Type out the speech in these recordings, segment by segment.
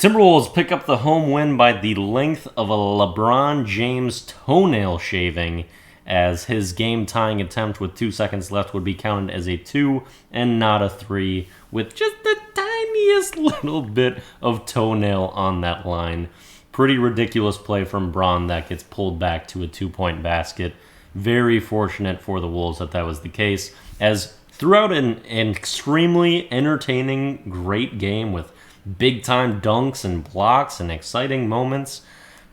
Timberwolves pick up the home win by the length of a LeBron James toenail shaving, as his game-tying attempt with 2 seconds left would be counted as a 2 and not a 3, with just the tiniest little bit of toenail on that line. Pretty ridiculous play from Braun that gets pulled back to a 2-point basket. Very fortunate for the Wolves that was the case, as throughout an extremely entertaining, great game with big-time dunks and blocks and exciting moments,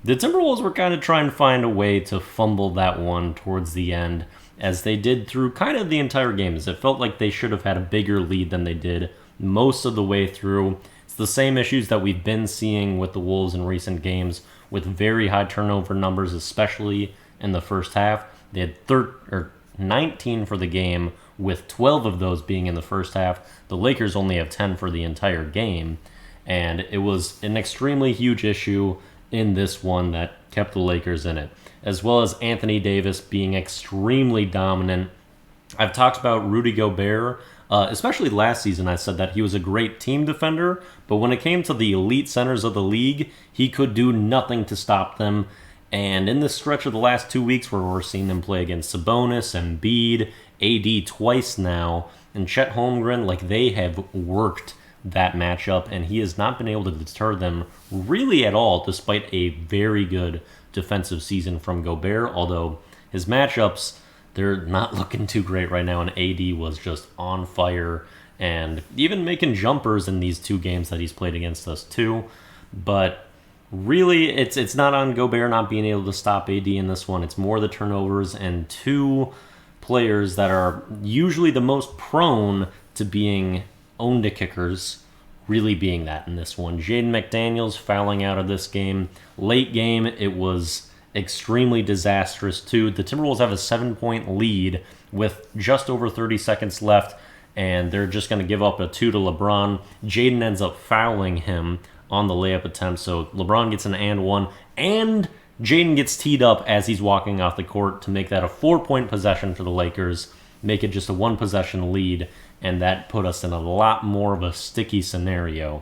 the Timberwolves were kind of trying to find a way to fumble that one towards the end, as they did through kind of the entire game, as it felt like they should have had a bigger lead than they did most of the way through. It's the same issues that we've been seeing with the Wolves in recent games, with very high turnover numbers, especially in the first half. They had 19 for the game, with 12 of those being in the first half. The Lakers only have 10 for the entire game, and it was an extremely huge issue in this one that kept the Lakers in it, as well as Anthony Davis being extremely dominant. I've talked about Rudy Gobert, especially last season. I said that he was a great team defender, but when it came to the elite centers of the league, he could do nothing to stop them. And in this stretch of the last 2 weeks where we're seeing them play against Sabonis, Embiid, AD twice now, and Chet Holmgren, like, they have worked that matchup, and he has not been able to deter them really at all, despite a very good defensive season from Gobert, although his matchups, they're not looking too great right now, and AD was just on fire, and even making jumpers in these 2 games that he's played against us too. But really, it's not on Gobert not being able to stop AD in this one. It's more the turnovers and 2 players that are usually the most prone to being owned to kickers, really being that in this one. Jaden McDaniels fouling out of this game. Late game, it was extremely disastrous too. The Timberwolves have a 7-point lead with just over 30 seconds left, and they're just going to give up a 2 to LeBron. Jaden ends up fouling him on the layup attempt, so LeBron gets an and 1, and Jaden gets teed up as he's walking off the court to make that a 4-point possession for the Lakers, make it just a 1-possession lead, and that put us in a lot more of a sticky scenario.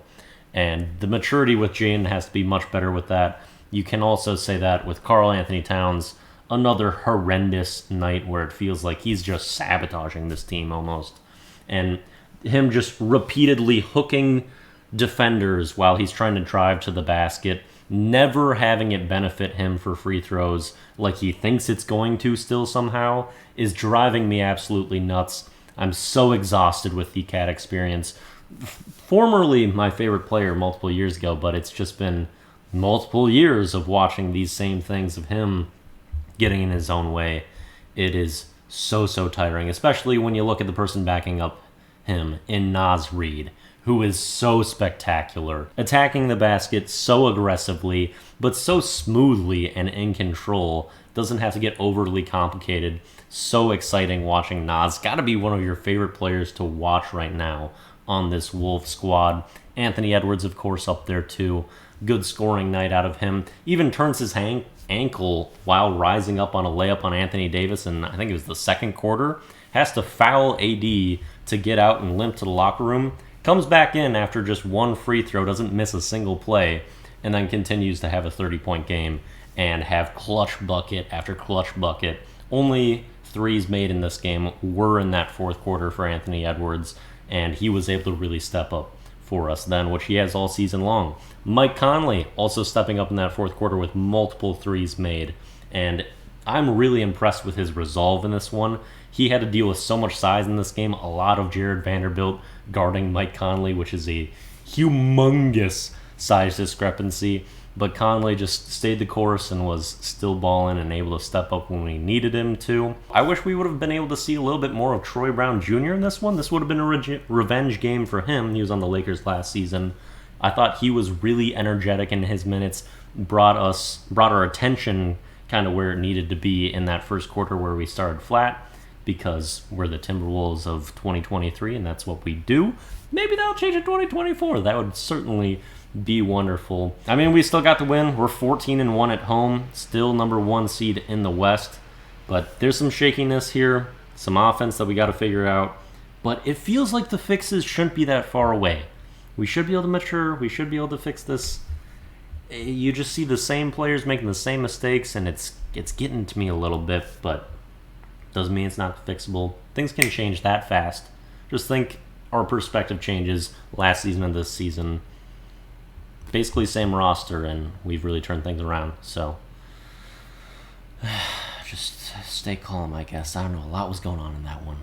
And the maturity with Jaden has to be much better with that. You can also say that with Karl Anthony Towns, another horrendous night where it feels like he's just sabotaging this team almost. And him just repeatedly hooking defenders while he's trying to drive to the basket, never having it benefit him for free throws like he thinks it's going to still somehow, is driving me absolutely nuts. I'm so exhausted with the cat experience. Formerly my favorite player multiple years ago, but it's just been multiple years of watching these same things of him getting in his own way. It is so tiring, especially when you look at the person backing up him in Naz Reid, who is so spectacular, attacking the basket so aggressively, but so smoothly and in control. Doesn't have to get overly complicated. So exciting watching Naz. Got to be one of your favorite players to watch right now on this Wolf squad. Anthony Edwards, of course, up there too. Good scoring night out of him. Even turns his ankle while rising up on a layup on Anthony Davis, and I think it was the second quarter. Has to foul AD to get out and limp to the locker room. Comes back in after just 1 free throw, doesn't miss a single play, and then continues to have a 30-point game and have clutch bucket after clutch bucket. Only 3s made in this game were in that fourth quarter for Anthony Edwards, and he was able to really step up for us then, which he has all season long. Mike Conley also stepping up in that fourth quarter with multiple 3s made, and I'm really impressed with his resolve in this one. He had to deal with so much size in this game, a lot of Jared Vanderbilt guarding Mike Conley, which is a humongous size discrepancy, but Conley just stayed the course and was still balling and able to step up when we needed him to. I wish we would have been able to see a little bit more of Troy Brown Jr. in this one. This would have been a revenge game for him. He was on the Lakers last season. I thought he was really energetic in his minutes, brought our attention kind of where it needed to be in that first quarter where we started flat, because we're the Timberwolves of 2023 and that's what we do. Maybe that'll change in 2024. That would certainly be wonderful. I mean, we still got the win. We're 14-1 at home, still number 1 seed in the West, but there's some shakiness here, some offense that we got to figure out, but it feels like the fixes shouldn't be that far away. We should be able to mature. We should be able to fix this. You just see the same players making the same mistakes, and it's getting to me a little bit, but doesn't mean it's not fixable. Things can change that fast. Just think our perspective changes last season and this season. Basically same roster, and we've really turned things around. So just stay calm, I guess. I don't know. A lot was going on in that one.